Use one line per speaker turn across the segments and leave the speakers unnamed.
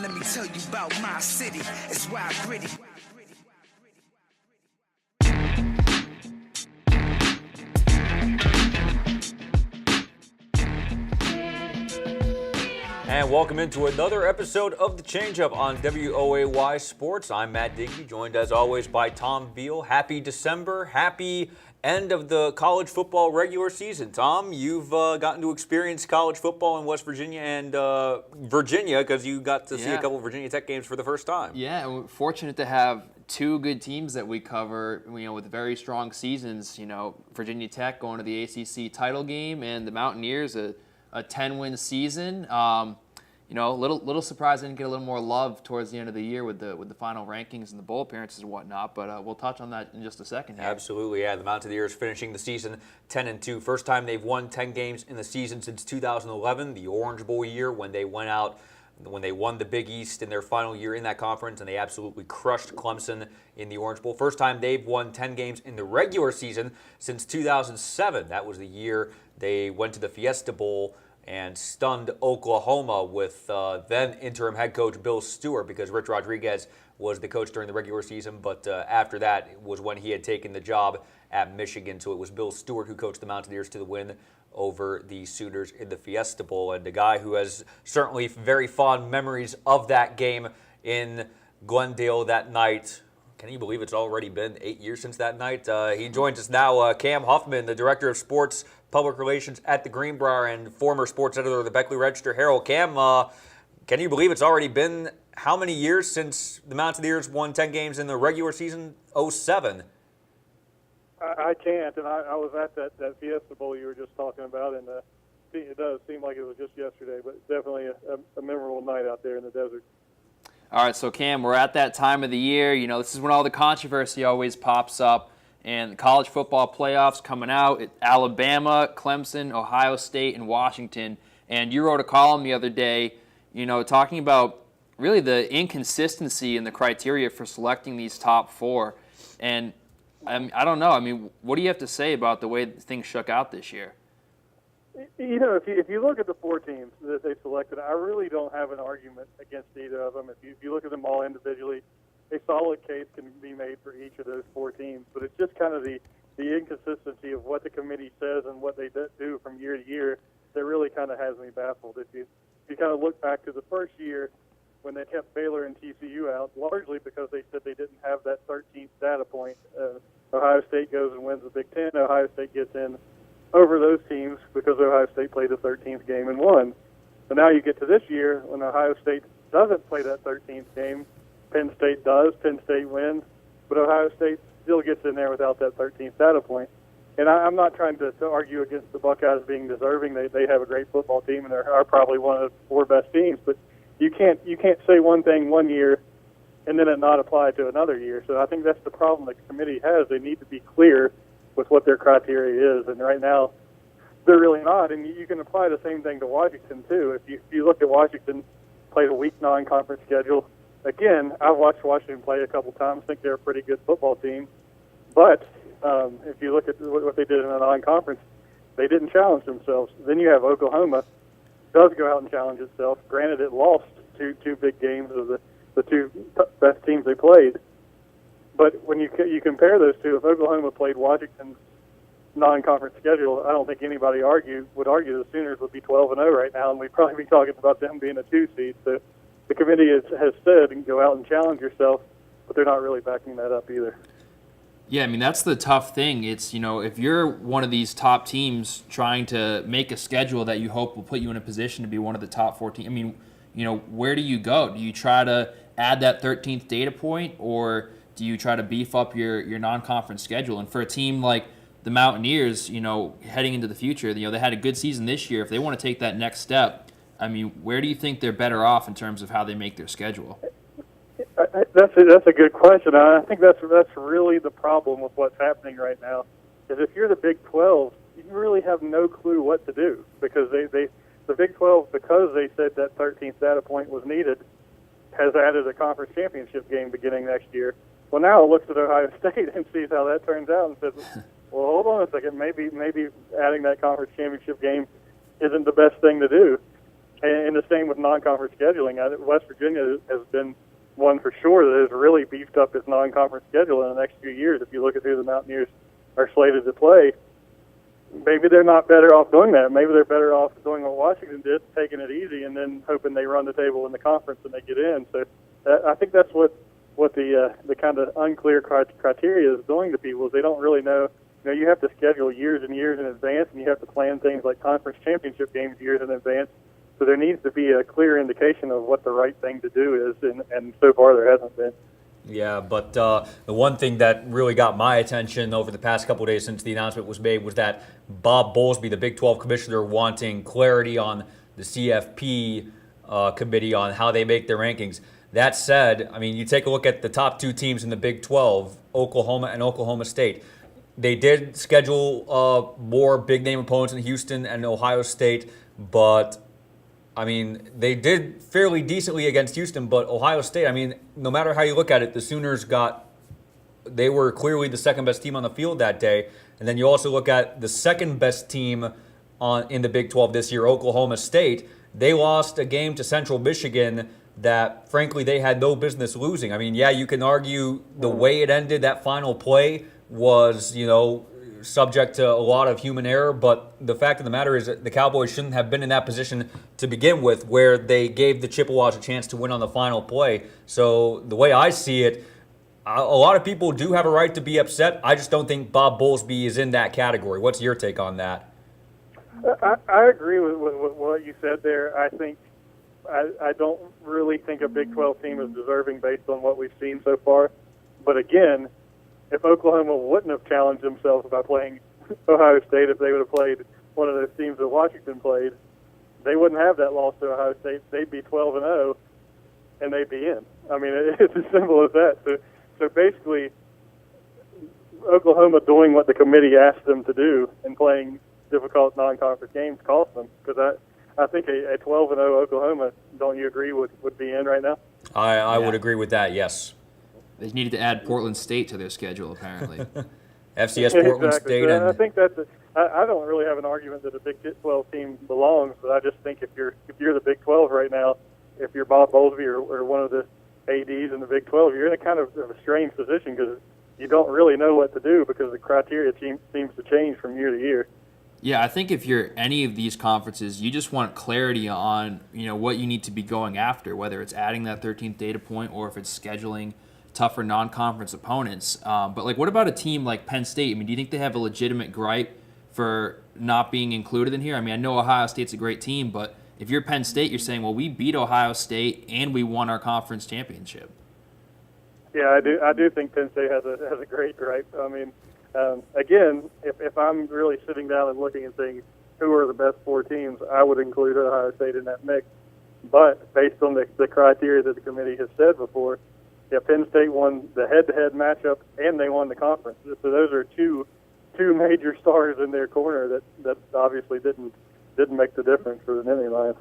Let me tell you about my city. It's wild gritty.
And welcome into another episode of The Change-Up on WOAY Sports. I'm Matt Digby, joined as always by Tom Beal. Happy December. Happy end of the college football regular season. Tom, you've gotten to experience college football in West Virginia and Virginia because you got to see a couple of Virginia Tech games for the first time.
Yeah, and we're fortunate to have two good teams that we cover, with very strong seasons. Virginia Tech going to the ACC title game and the Mountaineers a 10-win season. A little surprised I didn't get a little more love towards the end of the year with the final rankings and the bowl appearances and whatnot, but we'll touch on that in just a second here.
Absolutely, yeah. The Mountaineers finishing the season 10-2. First time they've won 10 games in the season since 2011, the Orange Bowl year, when they won the Big East in their final year in that conference, and they absolutely crushed Clemson in the Orange Bowl. First time they've won 10 games in the regular season since 2007. That was the year they went to the Fiesta Bowl and stunned Oklahoma with then interim head coach Bill Stewart, because Rich Rodriguez was the coach during the regular season, but after that was when he had taken the job at Michigan. So it was Bill Stewart who coached the Mountaineers to the win over the Sooners in the Fiesta Bowl, and a guy who has certainly very fond memories of that game in Glendale that night. Can you believe it's already been 8 years since that night? He joins us now, Cam Huffman, the Director of Sports Public Relations at the Greenbrier and former sports editor of the Beckley Register Herald. Cam, can you believe it's already been how many years since the Mountaineers won 10 games in the regular season? 07.
I can't, and I was at that Fiesta Bowl you were just talking about, and it does seem like it was just yesterday, but definitely a memorable night out there in the desert.
All right, so Cam, we're at that time of the year. This is when all the controversy always pops up, and the college football playoffs coming out. Alabama, Clemson, Ohio State, and Washington. And you wrote a column the other day, talking about really the inconsistency in the criteria for selecting these top four. And I don't know. What do you have to say about the way things shook out this year?
If you look at the four teams that they selected, I really don't have an argument against either of them. If you look at them all individually, a solid case can be made for each of those four teams. But it's just kind of the inconsistency of what the committee says and what they do from year to year that really kind of has me baffled. If you kind of look back to the first year when they kept Baylor and TCU out, largely because they said they didn't have that 13th data point. Ohio State goes and wins the Big Ten. Ohio State gets in over those teams because Ohio State played the 13th game and won. So now you get to this year when Ohio State doesn't play that 13th game. Penn State does. Penn State wins. But Ohio State still gets in there without that 13th data point. And I'm not trying to argue against the Buckeyes being deserving. They have a great football team, and they are probably one of the four best teams. But you can't say one thing one year and then it not apply to another year. So I think that's the problem the committee has. They need to be clear with what their criteria is, and right now they're really not. And you can apply the same thing to Washington too. If you look at Washington, played a weak non-conference schedule. Again, I've watched Washington play a couple times. I think they're a pretty good football team. But if you look at what they did in a non-conference, they didn't challenge themselves. Then you have Oklahoma does go out and challenge itself. Granted, it lost two big games of the two best teams they played. But when you compare those two, if Oklahoma played Washington's non-conference schedule, I don't think anybody would argue the Sooners would be 12-0 right now, and we'd probably be talking about them being a 2 seed. So the committee has said, and go out and challenge yourself, but they're not really backing that up either.
Yeah, that's the tough thing. It's, if you're one of these top teams trying to make a schedule that you hope will put you in a position to be one of the top 14, where do you go? Do you try to add that 13th data point, or do you try to beef up your non-conference schedule? And for a team like the Mountaineers, heading into the future, they had a good season this year. If they want to take that next step, where do you think they're better off in terms of how they make their schedule?
That's a good question. I think that's really the problem with what's happening right now. Is if you're the Big 12, you really have no clue what to do, because the Big 12, because they said that 13th data point was needed, has added a conference championship game beginning next year. Well, now it looks at Ohio State and sees how that turns out and says, well, hold on a second, maybe adding that conference championship game isn't the best thing to do. And the same with non-conference scheduling. West Virginia has been one for sure that has really beefed up its non-conference schedule in the next few years. If you look at who the Mountaineers are slated to play, maybe they're not better off doing that. Maybe they're better off doing what Washington did, taking it easy, and then hoping they run the table in the conference and they get in. So I think that's what the kind of unclear criteria is doing to people is they don't really know. You know, you have to schedule years and years in advance, and you have to plan things like conference championship games years in advance. So there needs to be a clear indication of what the right thing to do is, and so far there hasn't been.
Yeah, but the one thing that really got my attention over the past couple of days since the announcement was made was that Bob Bowlesby, the Big 12 commissioner, wanting clarity on the CFP committee on how they make their rankings. That said, I mean, you take a look at the top two teams in the Big 12, Oklahoma and Oklahoma State. They did schedule more big-name opponents in Houston and Ohio State, but I mean, they did fairly decently against Houston, but Ohio State, I mean, no matter how you look at it, the Sooners they were clearly the second best team on the field that day. And then you also look at the second best team in the Big 12 this year, Oklahoma State. They lost a game to Central Michigan that, frankly, they had no business losing. I mean, yeah, you can argue the way it ended, that final play was, subject to a lot of human error, but the fact of the matter is that the Cowboys shouldn't have been in that position to begin with, where they gave the Chippewas a chance to win on the final play. So the way I see it, a lot of people do have a right to be upset. I just don't think Bob Bowlesby is in that category. What's your take on that?
I agree with what you said there. I think I don't really think a Big 12 team is deserving based on what we've seen so far. But again, if Oklahoma wouldn't have challenged themselves by playing Ohio State, if they would have played one of those teams that Washington played, they wouldn't have that loss to Ohio State. They'd be 12-0, and they'd be in. I mean, it's as simple as that. So basically, Oklahoma doing what the committee asked them to do and playing difficult non-conference games cost them. Because I think a 12-0 Oklahoma, don't you agree, would be in right now?
I would agree with that, yes.
They needed to add Portland State to their schedule, apparently.
FCS Portland
exactly.
State.
And I think I don't really have an argument that a Big 12 team belongs, but I just think if you're the Big 12 right now, if you're Bob Bowlesby or one of the ADs in the Big 12, you're in a kind of a strange position because you don't really know what to do because the criteria seems to change from year to year.
Yeah, I think if you're any of these conferences, you just want clarity on what you need to be going after, whether it's adding that 13th data point or if it's scheduling tougher non-conference opponents. But what about a team like Penn State? I mean, do you think they have a legitimate gripe for not being included in here? I mean, I know Ohio State's a great team, but if you're Penn State, you're saying, well, we beat Ohio State and we won our conference championship.
Yeah, I do think Penn State has a great gripe. I mean, again, if I'm really sitting down and looking and saying who are the best four teams, I would include Ohio State in that mix. But based on the criteria that the committee has said before, yeah, Penn State won the head-to-head matchup and they won the conference. So those are two major stars in their corner that obviously didn't make the difference for the Nittany Lions.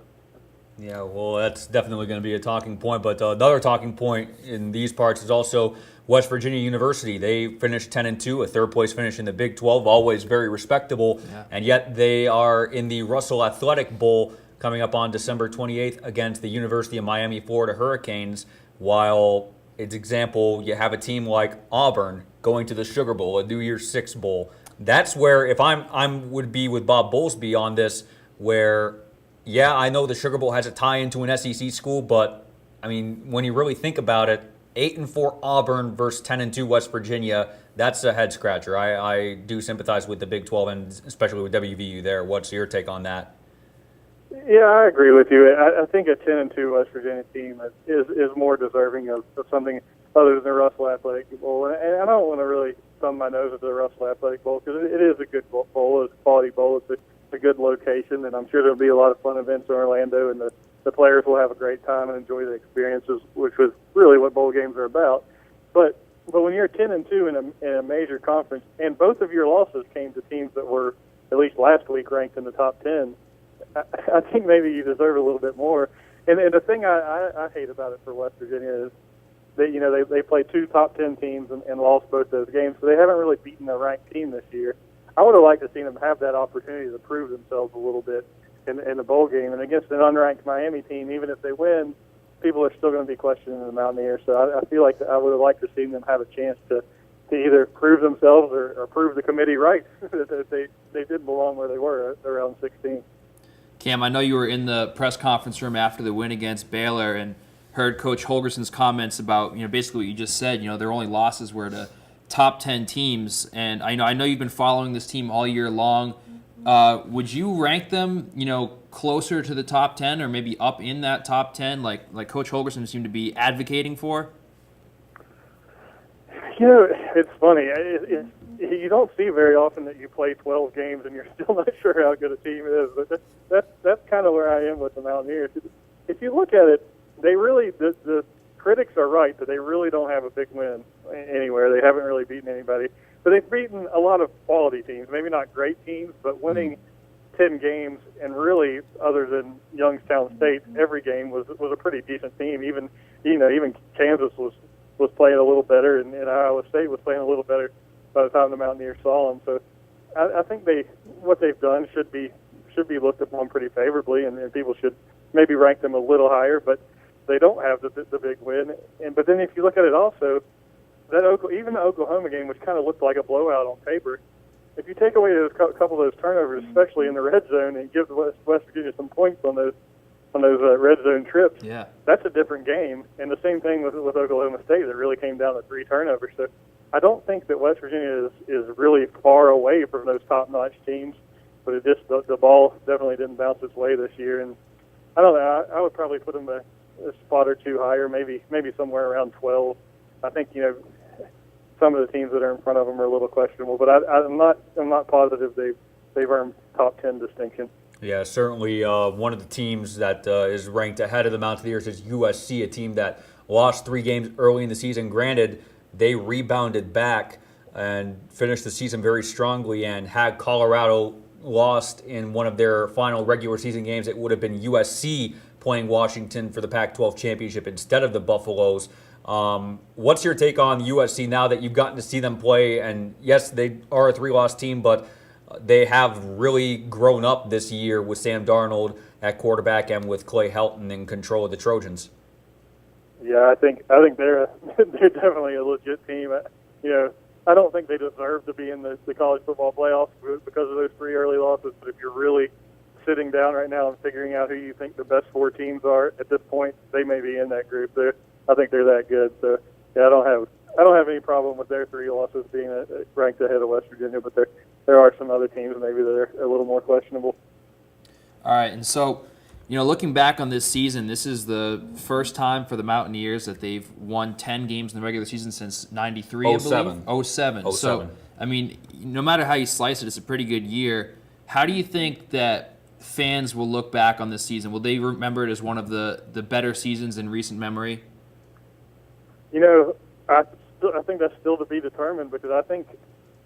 Yeah, well, that's definitely going to be a talking point. But another talking point in these parts is also West Virginia University. They finished 10-2, a third-place finish in the Big 12, always very respectable. Yeah. And yet they are in the Russell Athletic Bowl coming up on December 28th against the University of Miami, Florida Hurricanes, while example, you have a team like Auburn going to the Sugar Bowl, a New Year's Six Bowl. That's where, if I would be with Bob Bowlesby on this, where, yeah, I know the Sugar Bowl has a tie into an SEC school, but, I mean, when you really think about it, 8-4 Auburn versus 10-2 West Virginia, that's a head-scratcher. I do sympathize with the Big 12 and especially with WVU there. What's your take on that?
Yeah, I agree with you. I think a 10-2 West Virginia team is more deserving of something other than the Russell Athletic Bowl. And I don't want to really thumb my nose at the Russell Athletic Bowl because it is a good bowl. It's a quality bowl. It's a good location, and I'm sure there'll be a lot of fun events in Orlando, and the players will have a great time and enjoy the experiences, which was really what bowl games are about. But when you're 10-2 in a major conference, and both of your losses came to teams that were, at least last week, ranked in the top 10, I think maybe you deserve a little bit more. And the thing I hate about it for West Virginia is that, they play two top 10 teams and lost both those games, so they haven't really beaten a ranked team this year. I would have liked to see them have that opportunity to prove themselves a little bit in the bowl game. And against an unranked Miami team, even if they win, people are still going to be questioning the Mountaineers. So I feel like I would have liked to see them have a chance to either prove themselves or prove the committee right that they did belong where they were around 16.
Cam, I know you were in the press conference room after the win against Baylor and heard Coach Holgerson's comments about, basically what you just said. Their only losses were to top 10 teams. And I know you've been following this team all year long. Would you rank them, closer to the top 10 or maybe up in that top 10 like Coach Holgerson seemed to be advocating for?
It's funny. You don't see very often that you play 12 games and you're still not sure how good a team is. But that's kind of where I am with the Mountaineers. If you look at it, they really the critics are right that they really don't have a big win anywhere. They haven't really beaten anybody, but they've beaten a lot of quality teams. Maybe not great teams, but winning 10 games and really, other than Youngstown State, every game was a pretty decent team. Even Kansas was playing a little better, and Iowa State was playing a little better by the time the Mountaineers saw them. So I think what they've done should be looked upon pretty favorably, and people should maybe rank them a little higher. But they don't have the big win. But then if you look at it also, even the Oklahoma game, which kind of looked like a blowout on paper, if you take away those couple of those turnovers, especially in the red zone, and give West Virginia some points on those red zone trips,
yeah,
that's a different game. And the same thing with Oklahoma State. It really came down to 3 turnovers. So I don't think that West Virginia is really far away from those top-notch teams, but it just the ball definitely didn't bounce its way this year. And I don't know. I would probably put them a spot or two higher, maybe somewhere around 12. I think some of the teams that are in front of them are a little questionable, but I'm not positive they've earned top 10 distinction.
Yeah, certainly one of the teams that is ranked ahead of the Mountaineers is USC, a team that lost 3 games early in the season. Granted, they rebounded back and finished the season very strongly, and had Colorado lost in one of their final regular season games, it would have been USC playing Washington for the Pac-12 championship instead of the Buffaloes. What's your take on USC now that you've gotten to see them play? And yes, they are a 3-loss team, but they have really grown up this year with Sam Darnold at quarterback and with Clay Helton in control of the Trojans.
Yeah, I think they're definitely a legit team. I don't think they deserve to be in the college football playoffs because of those 3 early losses. But if you're really sitting down right now and figuring out who you think the best 4 teams are at this point, they may be in that group. I think they're that good. So yeah, I don't have any problem with their 3 losses being ranked ahead of West Virginia. But there are some other teams maybe that are a little more questionable.
All right, and so looking back on this season, this is the first time for the Mountaineers that they've won 10 games in the regular season since '93.
07.
07. So I mean, no matter how you slice it, it's a pretty good year. How do you think that fans will look back on this season? Will they remember it as one of the better seasons in recent memory?
I think that's still to be determined, because I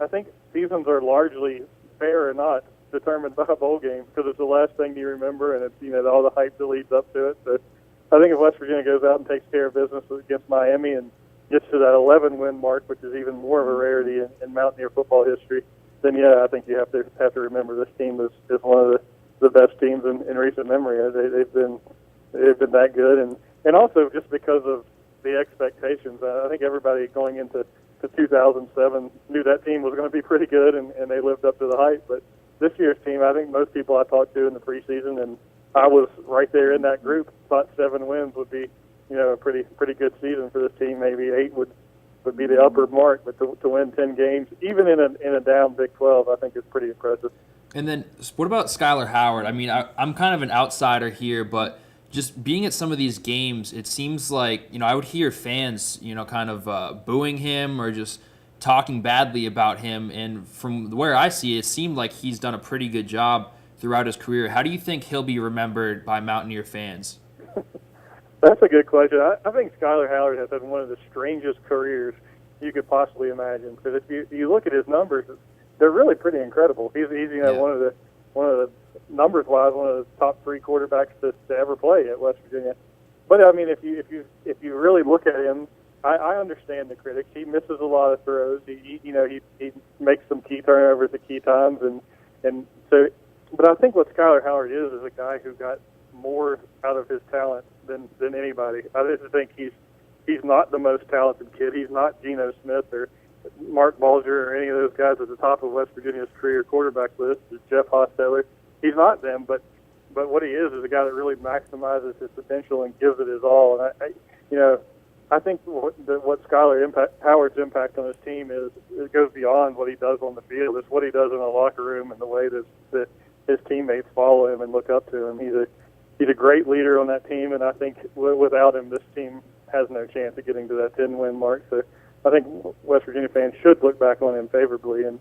think seasons are largely, fair or not, determined by a bowl game, because it's the last thing you remember, and it's all the hype that leads up to it. So I think if West Virginia goes out and takes care of business against Miami and gets to that 11-win mark, which is even more of a rarity in Mountaineer football history, then yeah, I think you have to remember this team is one of the best teams in recent memory. They've been that good, and also just because of the expectations. I think everybody going into 2007 knew that team was going to be pretty good, and they lived up to the hype. But this year's team, I think most people I talked to in the preseason, and I was right there in that group, thought 7 wins would be, a pretty good season for this team. Maybe 8 would be the upper mark, but to win 10 games, even in a down Big 12, I think is pretty impressive.
And then what about Skylar Howard? I mean, I'm kind of an outsider here, but just being at some of these games, it seems like, I would hear fans, kind of booing him or just talking badly about him. And from where I see it, it seemed like he's done a pretty good job throughout his career. How do you think he'll be remembered by Mountaineer fans?
That's a good question. I think Skylar Howard has had one of the strangest careers you could possibly imagine. Because if you look at his numbers, they're really pretty incredible. He's one of the numbers-wise, one of the top 3 quarterbacks to ever play at West Virginia. But I mean, if you really look at him, I understand the critics. He misses a lot of throws. He makes some key turnovers at key times, and so. But I think what Skylar Howard is a guy who got more out of his talent than anybody. I just think he's not the most talented kid. He's not Geno Smith or Mark Balger or any of those guys at the top of West Virginia's career quarterback list. Jeff Hostetler. He's not them, but what he is a guy that really maximizes his potential and gives it his all. And I think what Skylar Howard's impact on his team is, it goes beyond what he does on the field. It's what he does in the locker room and the way that his teammates follow him and look up to him. He's a great leader on that team, and I think without him, this team has no chance of getting to that 10-win mark. So I think West Virginia fans should look back on him favorably and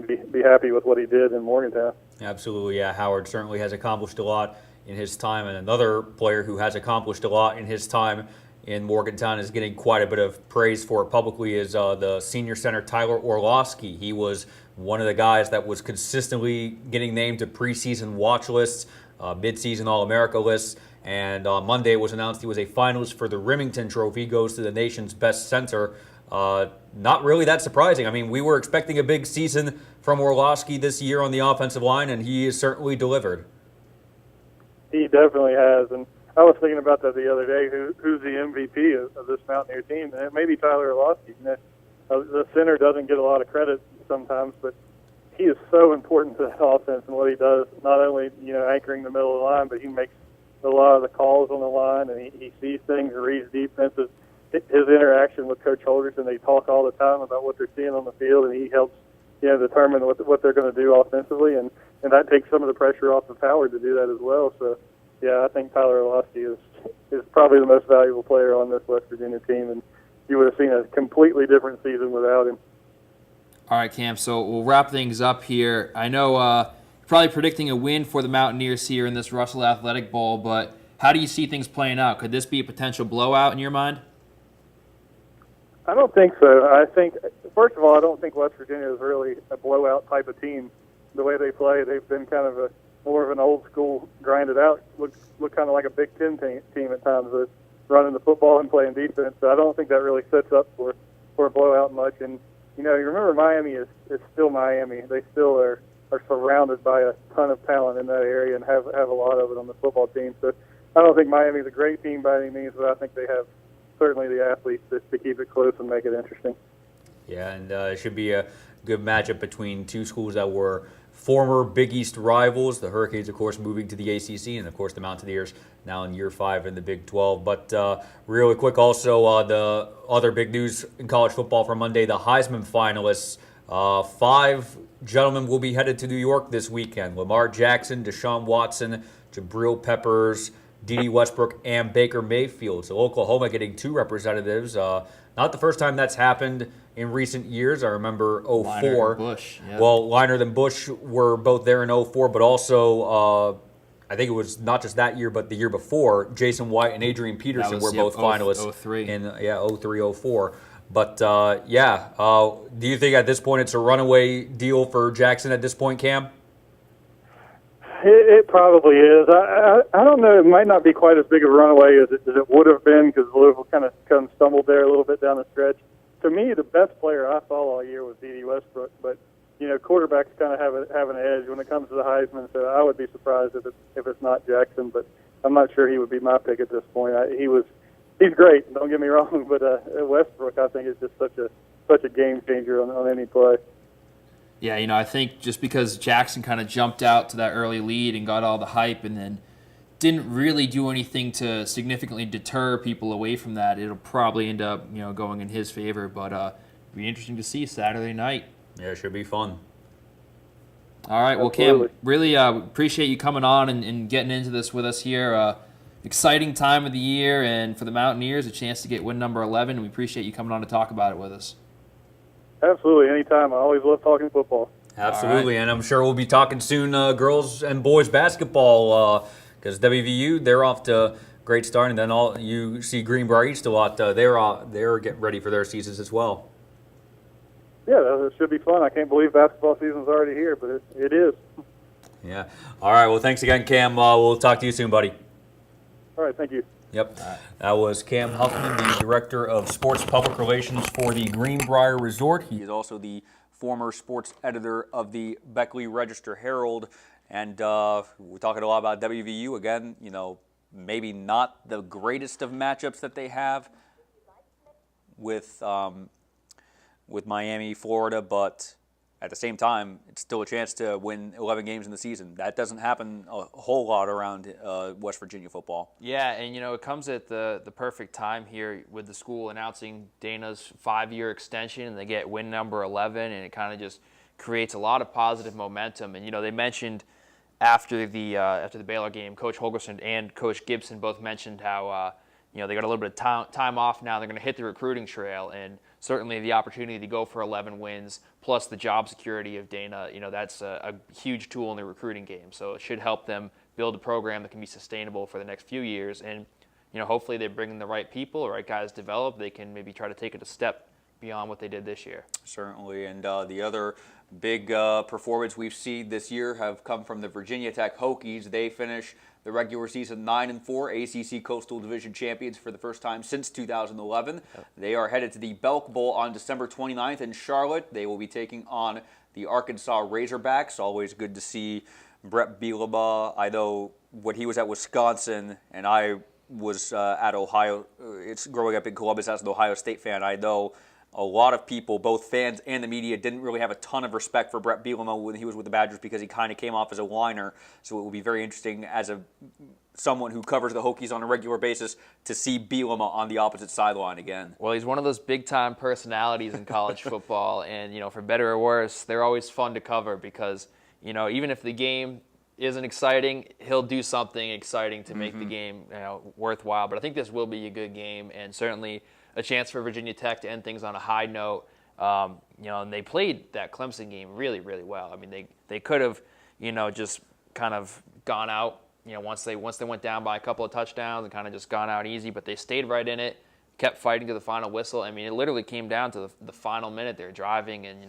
be happy with what he did in Morgantown.
Absolutely, yeah. Howard certainly has accomplished a lot in his time, and another player who has accomplished a lot in his time in Morgantown is getting quite a bit of praise for it publicly is the senior center Tyler Orlowski. He was one of the guys that was consistently getting named to preseason watch lists, midseason All-America lists, and on Monday it was announced he was a finalist for the Remington Trophy, goes to the nation's best center. Not really that surprising. I mean, we were expecting a big season from Orlowski this year on the offensive line, and he has certainly delivered.
He definitely has, and I was thinking about that the other day. Who's the MVP of this Mountaineer team? And it may be Tyler Orlowski. The center doesn't get a lot of credit sometimes, but he is so important to that offense and what he does. Not only anchoring the middle of the line, but he makes a lot of the calls on the line, and he sees things and reads defenses. His interaction with Coach Holderson, they talk all the time about what they're seeing on the field, and he helps determine what they're going to do offensively, and that takes some of the pressure off of Howard to do that as well. So. Yeah, I think Tyler Orlowski is probably the most valuable player on this West Virginia team, and you would have seen a completely different season without him.
All right, Cam, so we'll wrap things up here. I know you're probably predicting a win for the Mountaineers here in this Russell Athletic Bowl, but how do you see things playing out? Could this be a potential blowout in your mind?
I don't think so. I think, first of all, I don't think West Virginia is really a blowout type of team. The way they play, they've been kind of more of an old school, grinded out, look kind of like a Big Ten team at times, with running the football and playing defense. So I don't think that really sets up for a blowout much. And you remember Miami is still Miami. They still are surrounded by a ton of talent in that area and have a lot of it on the football team. So I don't think Miami's a great team by any means, but I think they have certainly the athletes to keep it close and make it interesting.
Yeah, and it should be a good matchup between two schools that were former Big East rivals. The Hurricanes, of course, moving to the ACC, and, of course, the Mountaineers now in year 5 in the Big 12. But really quick also, the other big news in college football from Monday, the Heisman finalists. 5 gentlemen will be headed to New York this weekend. Lamar Jackson, Deshaun Watson, Jabril Peppers, Dede Westbrook, and Baker Mayfield. So Oklahoma getting 2 representatives. Not the first time that's happened in recent years. I remember 04.
Liner and Bush. Yep.
Well, Liner and Bush were both there in 04, but also I think it was not just that year, but the year before, Jason White and Adrian Peterson were both finalists
03.
in 03, 04. But do you think at this point it's a runaway deal for Jackson at this point, Cam?
It probably is. I don't know. It might not be quite as big of a runaway as it would have been, because Louisville kind of stumbled there a little bit down the stretch. To me, the best player I saw all year was Dede Westbrook, but quarterbacks kind of have an edge when it comes to the Heisman. So I would be surprised if it's not Jackson, but I'm not sure he would be my pick at this point. He's great. Don't get me wrong, but Westbrook I think is just such a game changer on any play.
Yeah, I think just because Jackson kind of jumped out to that early lead and got all the hype and then didn't really do anything to significantly deter people away from that, it'll probably end up, going in his favor. But it'll be interesting to see Saturday night.
Yeah, it should be fun.
All right, well, Cam, really appreciate you coming on and getting into this with us here. Exciting time of the year, and for the Mountaineers, a chance to get win number 11. We appreciate you coming on to talk about it with us.
Absolutely, anytime. I always love talking football.
Absolutely, right. And I'm sure we'll be talking soon girls and boys basketball, because WVU, they're off to a great start, and then you see Greenbrier East a lot. They're getting ready for their seasons as well.
Yeah, it should be fun. I can't believe basketball season's already here, but it is.
Yeah. All right, well, thanks again, Cam. We'll talk to you soon, buddy.
All right, thank you.
Yep. That was Cam Huffman, the Director of Sports Public Relations for the Greenbrier Resort. He is also the former sports editor of the Beckley Register-Herald. And we're talking a lot about WVU again. Maybe not the greatest of matchups that they have with Miami, Florida, but at the same time, it's still a chance to win 11 games in the season. That doesn't happen a whole lot around West Virginia football.
Yeah, and it comes at the perfect time here with the school announcing Dana's 5-year extension, and they get win number 11, and it kind of just creates a lot of positive momentum. And they mentioned after the Baylor game, Coach Holgerson and Coach Gibson both mentioned how they got a little bit of time off now. They're going to hit the recruiting trail, and certainly the opportunity to go for 11 wins plus the job security of Dana, that's a huge tool in the recruiting game. So it should help them build a program that can be sustainable for the next few years. And hopefully they bring in the right people, the right guys develop. They can maybe try to take it a step beyond what they did this year.
Certainly, and the other big performance we've seen this year have come from the Virginia Tech Hokies. They finish the regular season 9-4, ACC Coastal Division champions for the first time since 2011. They are headed to the Belk Bowl on December 29th in Charlotte. They will be taking on the Arkansas Razorbacks. Always good to see Brett Bielema. I know when he was at Wisconsin and I was at Ohio, it's growing up in Columbus as an Ohio State fan, I know a lot of people, both fans and the media, didn't really have a ton of respect for Brett Bielema when he was with the Badgers because he kind of came off as a whiner. So it will be very interesting as someone who covers the Hokies on a regular basis to see Bielema on the opposite sideline again.
Well, he's one of those big-time personalities in college football, and for better or worse, they're always fun to cover because even if the game isn't exciting, he'll do something exciting to make the game worthwhile. But I think this will be a good game, and certainly a chance for Virginia Tech to end things on a high note. And they played that Clemson game really, really well. I mean, they could have, just kind of gone out, once they went down by a couple of touchdowns and kind of just gone out easy, but they stayed right in it, kept fighting to the final whistle. I mean, it literally came down to the final minute. They're driving, and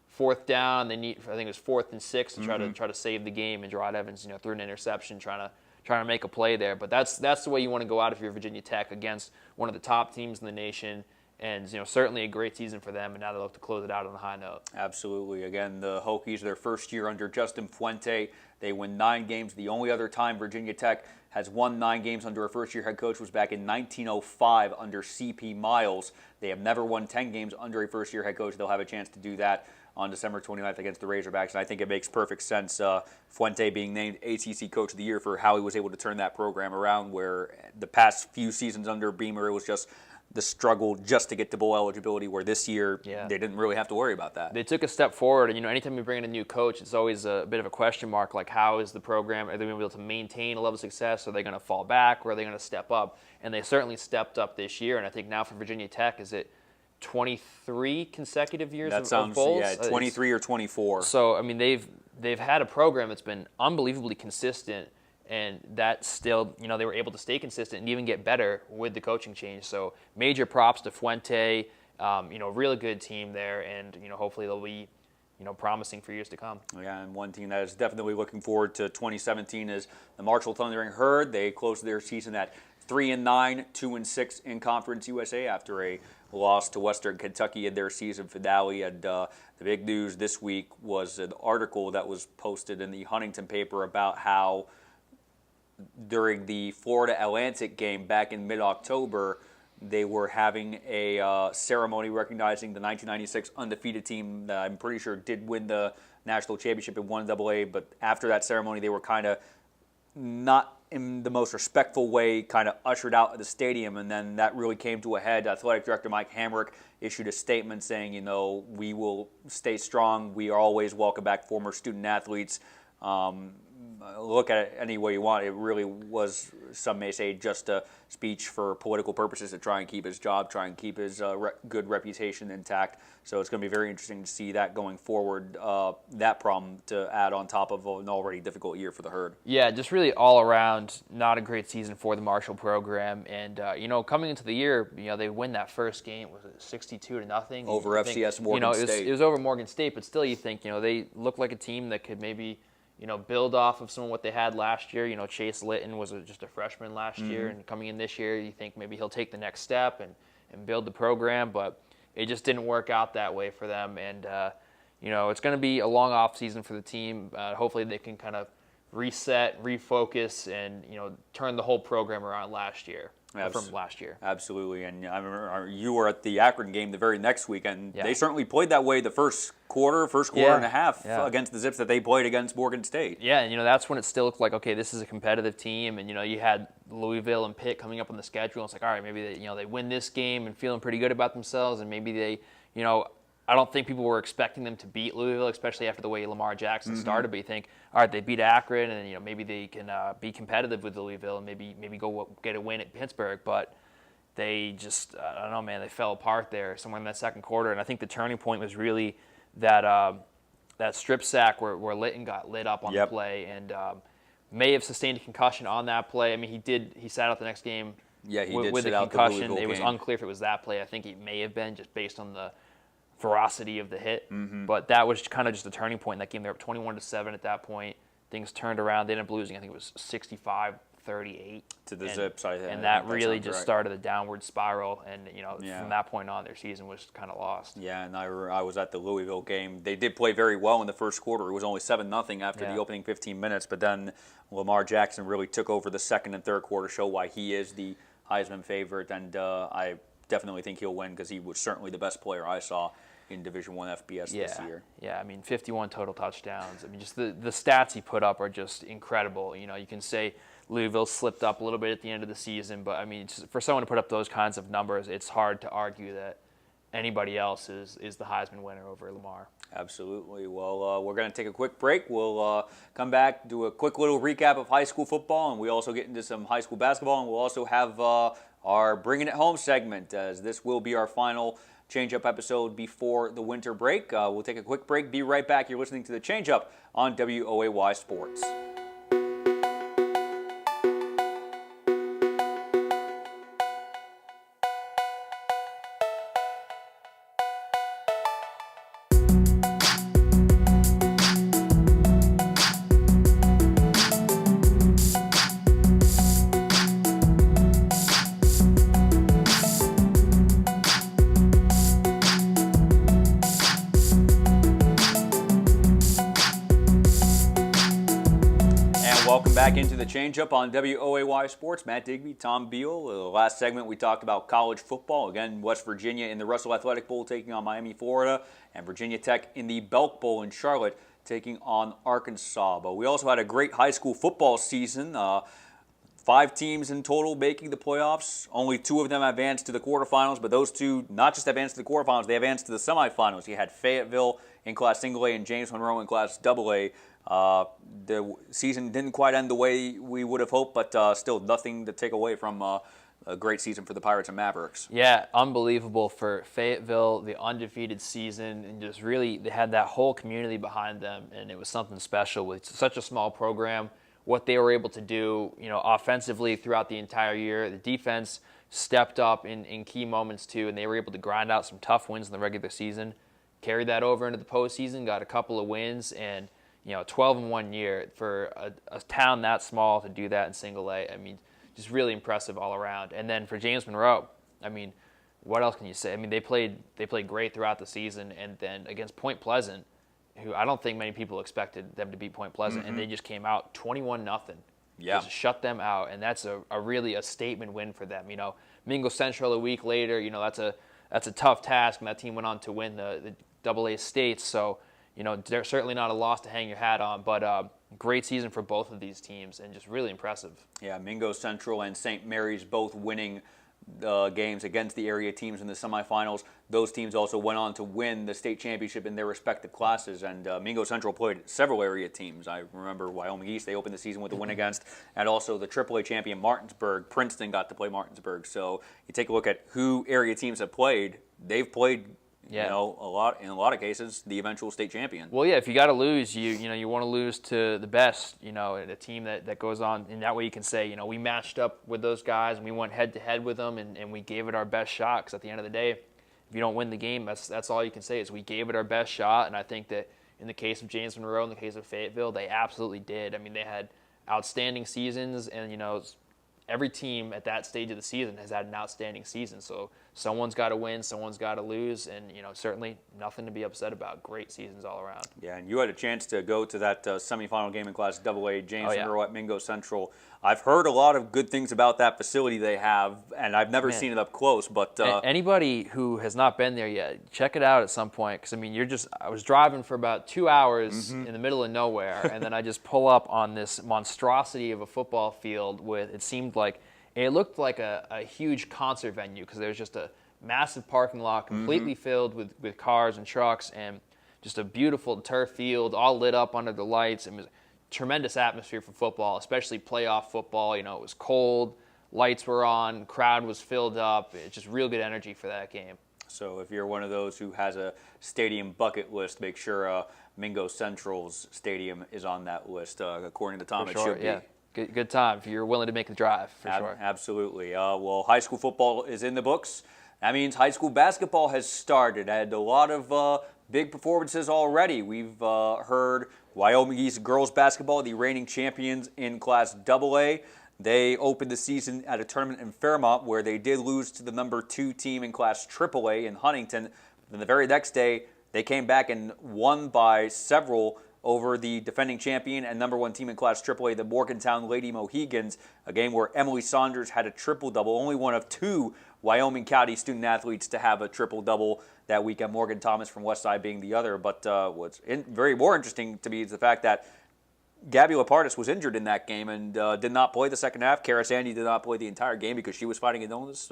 fourth down, I think it was 4th and 6 to try to save the game, and Gerard Evans, threw an interception trying to make a play there. But that's the way you want to go out if you're Virginia Tech against one of the top teams in the nation. And certainly a great season for them, and now they'll have to close it out on a high note.
Absolutely. Again, the Hokies, their first year under Justin Fuente, they win 9 games. The only other time Virginia Tech has won 9 games under a first-year head coach was back in 1905 under C.P. Miles. They have never won 10 games under a first-year head coach. They'll have a chance to do that on December 29th against the Razorbacks, and I think it makes perfect sense. Fuente being named ACC Coach of the Year for how he was able to turn that program around, where the past few seasons under Beamer, it was just the struggle just to get to bowl eligibility, where this year they didn't really have to worry about that.
They took a step forward, and anytime you bring in a new coach, it's always a bit of a question mark, like how is the program, are they going to be able to maintain a level of success, are they going to fall back, or are they going to step up? And they certainly stepped up this year, and I think now for Virginia Tech, is it 23 consecutive years of bowls?
Yeah, 23 or 24.
So, I mean, they've had a program that's been unbelievably consistent, and that still, they were able to stay consistent and even get better with the coaching change. So, major props to Fuente, really good team there, and, hopefully they'll be, promising for years to come.
Yeah, and one team that is definitely looking forward to 2017 is the Marshall Thundering Herd. They closed their season at 3-9, 2-6 in Conference USA after a loss to Western Kentucky in their season finale. And the big news this week was an article that was posted in the Huntington paper about how during the Florida Atlantic game back in mid-October, they were having a ceremony recognizing the 1996 undefeated team that I'm pretty sure did win the national championship in 1AA, but after that ceremony, they were kind of not in the most respectful way, kind of ushered out of the stadium, and then that really came to a head. Athletic Director Mike Hamrick issued a statement saying, we will stay strong. We are always welcome back former student athletes. Look at it any way you want. It really was, some may say, just a speech for political purposes to try and keep his job, try and keep his good reputation intact. So it's going to be very interesting to see that going forward, that problem to add on top of an already difficult year for the Herd.
Yeah, just really all around not a great season for the Marshall program. And, coming into the year, they win that first game, was it 62-0?
Over FCS Morgan State.
It was over Morgan State, but still you think, they look like a team that could maybe build off of some of what they had last year. Chase Litton was just a freshman last year, and coming in this year, you think maybe he'll take the next step and build the program, but it just didn't work out that way for them. And, it's going to be a long off season for the team. Hopefully they can kind of reset, refocus, and turn the whole program around from last year.
Absolutely, and I remember you were at the Akron game the very next week, and
Yeah.
they certainly played that way the first quarter and a half against the Zips that they played against Morgan State.
Yeah, and that's when it still looked like, okay, this is a competitive team, and you had Louisville and Pitt coming up on the schedule. And it's like, all right, maybe they win this game and feeling pretty good about themselves, and maybe they, I don't think people were expecting them to beat Louisville, especially after the way Lamar Jackson started. But you think, all right, they beat Akron, and maybe they can be competitive with Louisville, and maybe go get a win at Pittsburgh. But they just, I don't know, man, they fell apart there somewhere in that second quarter. And I think the turning point was really that strip sack where Litton got lit up on the play, and may have sustained a concussion on that play. I mean, he sat out the next game.
Yeah, he
with
did
a
out
concussion.
the Louisville
It was
game.
unclear if it was that play. I think it may have been just based on the ferocity of the hit. But that was kind of just a turning point in that game. They were up 21-7 at that point. Things turned around. They ended up losing. I think it was 65-38
to the Zips.
And that really just started a downward spiral. And from that point on, their season was kind of lost.
Yeah, and I was at the Louisville game. They did play very well in the first quarter. It was only 7-0 after the opening 15 minutes, but then Lamar Jackson really took over the second and third quarter, show why he is the Heisman favorite, and I definitely think he'll win because he was certainly the best player I saw in Division I FBS this year.
Yeah, I mean, 51 total touchdowns. I mean, just the stats he put up are just incredible. You can say Louisville slipped up a little bit at the end of the season, but I mean, for someone to put up those kinds of numbers, it's hard to argue that anybody else is the Heisman winner over Lamar.
Absolutely. Well, we're going to take a quick break. We'll come back, do a quick little recap of high school football, and we also get into some high school basketball, and we'll also have our Bringing It Home segment, as this will be our final Change-Up episode before the winter break. We'll take a quick break. Be right back. You're listening to the Change-Up on WOAY Sports. Back into the Change-Up on WOAY Sports. Matt Digby, Tom Beal. The last segment we talked about college football. Again, West Virginia in the Russell Athletic Bowl taking on Miami, Florida, and Virginia Tech in the Belk Bowl in Charlotte taking on Arkansas. But we also had a great high school football season. 5 teams in total making the playoffs. Only 2 of them advanced to the quarterfinals, but those 2 not just advanced to the quarterfinals, they advanced to the semifinals. You had Fayetteville in Class Single A and James Monroe in Class Double A. The season didn't quite end the way we would have hoped, but still nothing to take away from a great season for the Pirates and Mavericks.
Yeah, unbelievable for Fayetteville, the undefeated season, and just really they had that whole community behind them, and it was something special with such a small program. What they were able to do, offensively throughout the entire year. The defense stepped up in key moments too, and they were able to grind out some tough wins in the regular season, carried that over into the postseason, got a couple of wins, and 12 in 1 year for a town that small to do that in Single A. I mean, just really impressive all around. And then for James Monroe, I mean, what else can you say? I mean, they played great throughout the season, and then against Point Pleasant, who I don't think many people expected them to beat Point Pleasant, and they just came out 21-0.
Yeah.
Just shut them out, and that's a really a statement win for them. Mingo Central a week later, that's a tough task, and that team went on to win the AA states. So, they're certainly not a loss to hang your hat on, but great season for both of these teams, and just really impressive.
Yeah, Mingo Central and St. Mary's both winning games against the area teams in the semifinals. Those teams also went on to win the state championship in their respective classes, and Mingo Central played several area teams. I remember Wyoming East, they opened the season with a win against, and also the AAA champion Martinsburg. Princeton got to play Martinsburg. So you take a look at who area teams have played. They've played
Yeah.
in a lot of cases, the eventual state champion.
Well, yeah, if you got to lose, you want to lose to the best, a team that goes on, and that way you can say, we matched up with those guys and we went head to head with them and we gave it our best shot. Because at the end of the day, if you don't win the game, that's all you can say is we gave it our best shot. And I think that in the case of James Monroe, in the case of Fayetteville, they absolutely did. I mean, they had outstanding seasons, and every team at that stage of the season has had an outstanding season. So someone's got to win, someone's got to lose, and certainly nothing to be upset about. Great seasons all around.
Yeah, and you had a chance to go to that semifinal game in Class AA, James and Earl at Mingo Central. I've heard a lot of good things about that facility they have, and I've never seen it up close. But
anybody who has not been there yet, check it out at some point. Because I was driving for about 2 hours in the middle of nowhere, and then I just pull up on this monstrosity of a football field with it looked like a huge concert venue, because there was just a massive parking lot completely filled with cars and trucks, and just a beautiful turf field all lit up under the lights. It was tremendous atmosphere for football, especially playoff football. It was cold, lights were on, crowd was filled up. It's just real good energy for that game.
So if you're one of those who has a stadium bucket list, make sure Mingo Central's stadium is on that list. According to Tom, it should be.
Yeah. Good time if you're willing to make the drive, for sure.
Absolutely. Well, high school football is in the books. That means high school basketball has started. I had a lot of big performances already. We've heard Wyoming East girls basketball, the reigning champions in Class AA. They opened the season at a tournament in Fairmont where they did lose to the number 2 team in Class AAA in Huntington. Then the very next day, they came back and won by several over the defending champion and number 1 team in Class AAA, the Morgantown Lady Mohegans, a game where Emily Saunders had a triple-double, only one of 2 Wyoming County student athletes to have a triple-double that weekend, Morgan Thomas from Westside being the other. But what's very more interesting to me is the fact that Gabby Lapardis was injured in that game and did not play the second half. Kara Sandy did not play the entire game because she was fighting an illness.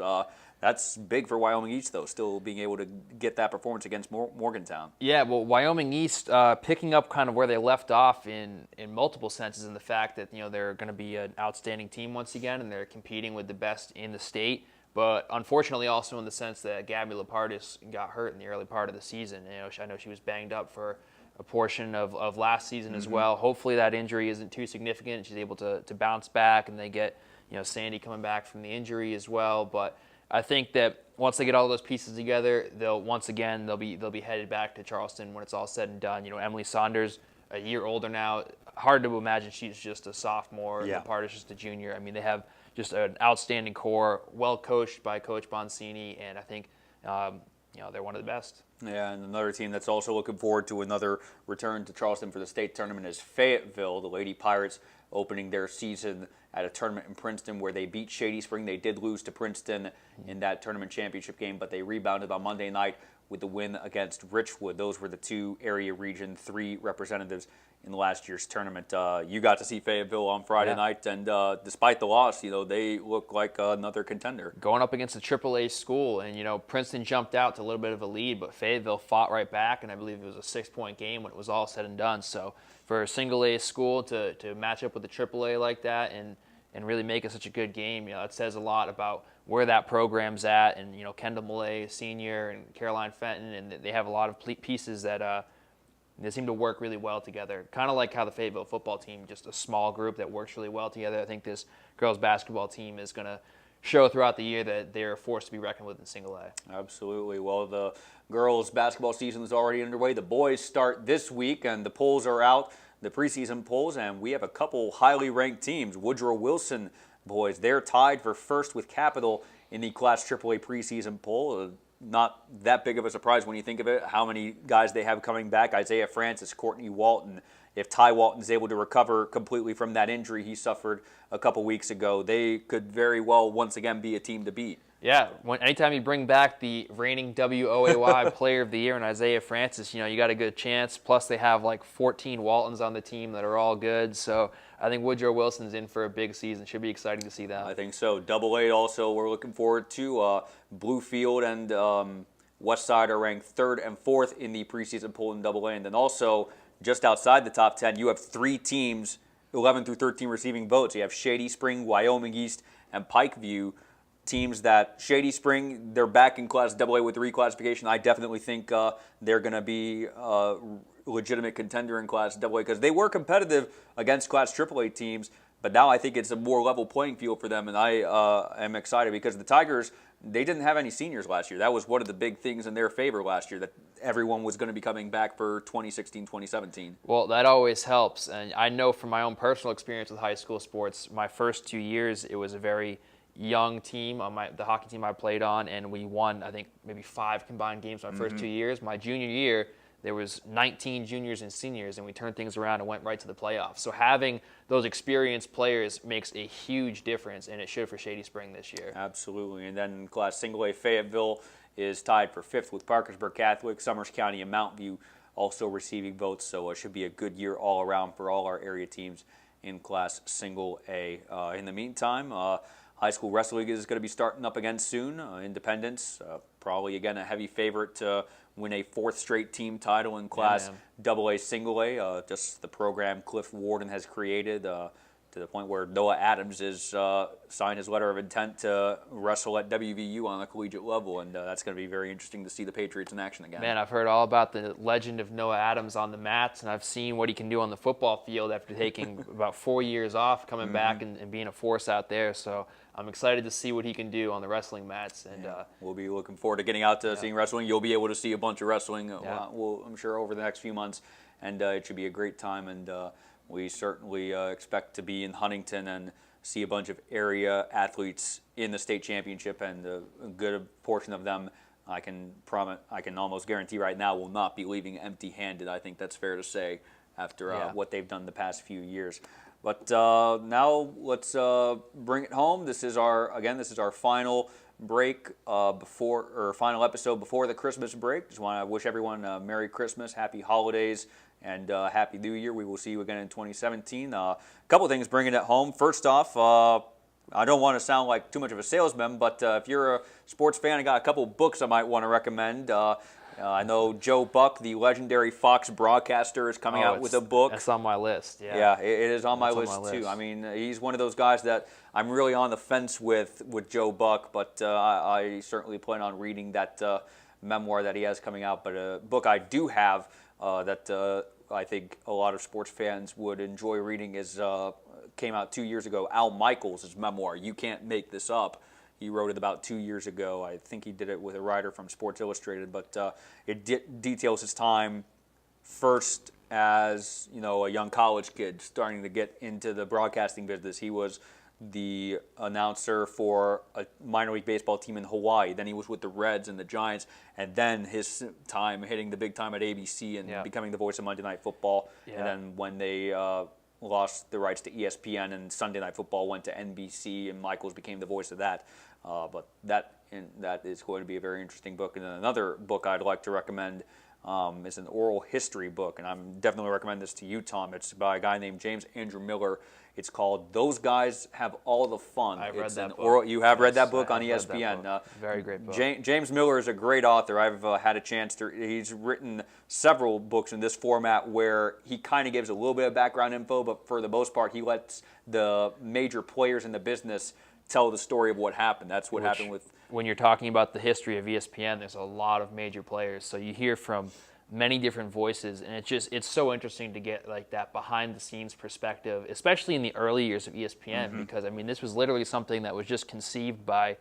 That's big for Wyoming East, though, still being able to get that performance against Morgantown.
Yeah, well, Wyoming East picking up kind of where they left off in multiple senses, in the fact that they're going to be an outstanding team once again, and they're competing with the best in the state. But unfortunately, also in the sense that Gabby Lapardis got hurt in the early part of the season. I know she was banged up for a portion of last season as well. Hopefully that injury isn't too significant. She's able to bounce back, and they get Sandy coming back from the injury as well. But I think that once they get all those pieces together, they'll be headed back to Charleston when it's all said and done. Emily Saunders, a year older now. Hard to imagine she's just a sophomore.
Yeah.
Lapardis just a junior. I mean, they have just an outstanding core, well coached by Coach Boncini, and I think they're one of the best.
Yeah, and another team that's also looking forward to another return to Charleston for the state tournament is Fayetteville. The Lady Pirates opening their season at a tournament in Princeton where they beat Shady Spring. They did lose to Princeton in that tournament championship game, but they rebounded on Monday night with the win against Richwood. Those were the 2 area region 3 representatives in last year's tournament. You got to see Fayetteville on Friday night, and despite the loss, they look like another contender.
Going up against a AAA school, and Princeton jumped out to a little bit of a lead, but Fayetteville fought right back, and I believe it was a 6-point game when it was all said and done. So for a single-A school to match up with a AAA like that and really make it such a good game, it says a lot about where that program's at. And Kendall Millay, senior, and Caroline Fenton, and they have a lot of pieces that they seem to work really well together. Kind of like how the Fayetteville football team, just a small group that works really well together. I think this girls basketball team is going to show throughout the year that they're a force to be reckoned with in single A.
Absolutely. Well, the girls basketball season is already underway. The boys start this week, and the polls are out, the preseason polls, and we have a couple highly ranked teams. Woodrow Wilson boys, they're tied for first with Capital in the Class AAA preseason poll. Not that big of a surprise when you think of it, how many guys they have coming back. Isaiah Francis, Courtney Walton. If Ty Walton's able to recover completely from that injury he suffered a couple weeks ago, they could very well once again be a team to beat.
Yeah, anytime you bring back the reigning WOAY Player of the Year in Isaiah Francis, you got a good chance. Plus, they have like 14 Waltons on the team that are all good. So I think Woodrow Wilson's in for a big season. Should be exciting to see that.
I think so. AA also we're looking forward to. Bluefield and Westside are ranked 3rd and 4th in the preseason poll in AA. And then also, just outside the top 10, you have 3 teams, 11 through 13 receiving votes. You have Shady Spring, Wyoming East, and Pikeview. Teams that Shady Spring, they're back in Class AA with the reclassification. I definitely think they're going to be a legitimate contender in Class AA because they were competitive against Class AAA teams, but now I think it's a more level playing field for them, and I am excited because the Tigers, they didn't have any seniors last year. That was one of the big things in their favor last year, that everyone was going to be coming back for 2016, 2017.
Well, that always helps, and I know from my own personal experience with high school sports, my first 2 years, it was a very young team on the hockey team I played on, and we won, I think, maybe 5 combined games my first 2 years. My junior year, there was 19 juniors and seniors, and we turned things around and went right to the playoffs. So having those experienced players makes a huge difference, and it should for Shady Spring this year.
Absolutely. And then Class Single A, Fayetteville is tied for 5th with Parkersburg Catholic. Summers County and Mountain View also receiving votes, so it should be a good year all around for all our area teams in Class Single A. In the meantime, high school wrestling is going to be starting up again soon. Independence, probably again a heavy favorite to win a 4th straight team title in Class AA Single A. Just the program Cliff Warden has created to the point where Noah Adams is signed his letter of intent to wrestle at WVU on a collegiate level, and that's going to be very interesting to see the Patriots in action again.
Man, I've heard all about the legend of Noah Adams on the mats, and I've seen what he can do on the football field after taking about 4 years off, coming back and being a force out there. So I'm excited to see what he can do on the wrestling mats. And
we'll be looking forward to getting out to seeing wrestling. You'll be able to see a bunch of wrestling, I'm sure, over the next few months, and it should be a great time. And we certainly expect to be in Huntington and see a bunch of area athletes in the state championship, and a good portion of them, I can almost guarantee right now, will not be leaving empty-handed. I think that's fair to say after what they've done the past few years. But now let's bring it home. This is our final break final episode before the Christmas break. Just want to wish everyone a Merry Christmas, Happy Holidays, and Happy New Year. We will see you again in 2017. A couple things bringing it home. First off, I don't want to sound like too much of a salesman, but if you're a sports fan, I got a couple books I might want to recommend. I know Joe Buck, the legendary Fox broadcaster, is coming out with a book.
That's on my list.
Yeah, it is on my list too. I mean, he's one of those guys that I'm really on the fence with Joe Buck, but I certainly plan on reading that memoir that he has coming out. But a book I do have that I think a lot of sports fans would enjoy reading came out 2 years ago. Al Michaels' memoir, You Can't Make This Up. He wrote it about 2 years ago. I think he did it with a writer from Sports Illustrated, but it details his time first as a young college kid starting to get into the broadcasting business. He was the announcer for a minor league baseball team in Hawaii. Then he was with the Reds and the Giants, and then his time hitting the big time at ABC and becoming the voice of Monday Night Football. Yeah. And then when they lost the rights to ESPN and Sunday Night Football went to NBC, and Michaels became the voice of that. But that is going to be a very interesting book. And then another book I'd like to recommend is an oral history book, and I'm definitely recommend this to you, Tom. It's by a guy named James Andrew Miller. It's called Those Guys Have All the Fun.
I've read that book.
You have read that book on ESPN.
Very great book.
James Miller is a great author. I've had a chance to. He's written several books in this format where he kind of gives a little bit of background info, but for the most part, he lets the major players in the business tell the story of what happened. That's what happened with.
When you're talking about the history of ESPN, there's a lot of major players, so you hear from many different voices, and it's so interesting to get like that behind the scenes perspective, especially in the early years of ESPN, because I mean this was literally something that was just conceived by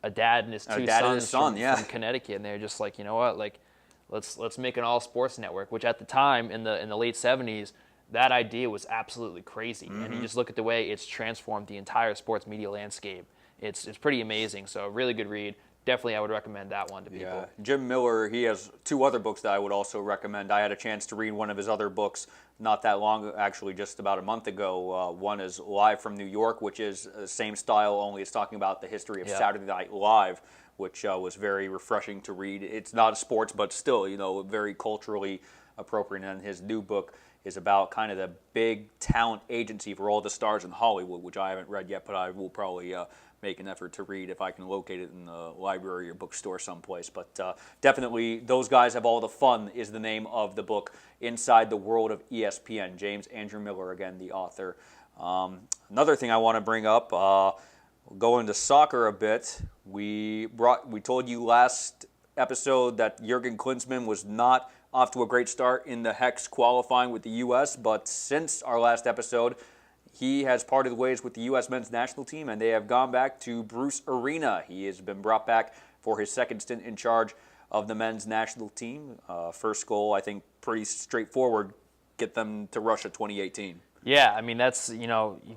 a dad and his two sons from Connecticut, and they're just like, you know what, like let's make an all sports network, which at the time in the late 70s, that idea was absolutely crazy. And you just look at the way it's transformed the entire sports media landscape. It's pretty amazing. So a really good read. Definitely, I would recommend that one to people.
Yeah, Jim Miller, he has 2 other books that I would also recommend. I had a chance to read one of his other books not that long, actually just about a month ago. One is Live from New York, which is the same style, only it's talking about the history of Saturday Night Live, which was very refreshing to read. It's not sports, but still, very culturally appropriate. And his new book is about kind of the big talent agency for all the stars in Hollywood, which I haven't read yet, but I will probably make an effort to read if I can locate it in the library or bookstore someplace. But definitely, Those Guys Have All the Fun is the name of the book, Inside the World of ESPN. James Andrew Miller, again, the author. Another thing I want to bring up, go into soccer a bit. We told you last episode that Jurgen Klinsmann was not off to a great start in the Hex qualifying with the U.S., but since our last episode, he has parted ways with the U.S. men's national team, and they have gone back to Bruce Arena. He has been brought back for his second stint in charge of the men's national team. First goal, I think, pretty straightforward, get them to Russia 2018.
Yeah, I mean, that's, you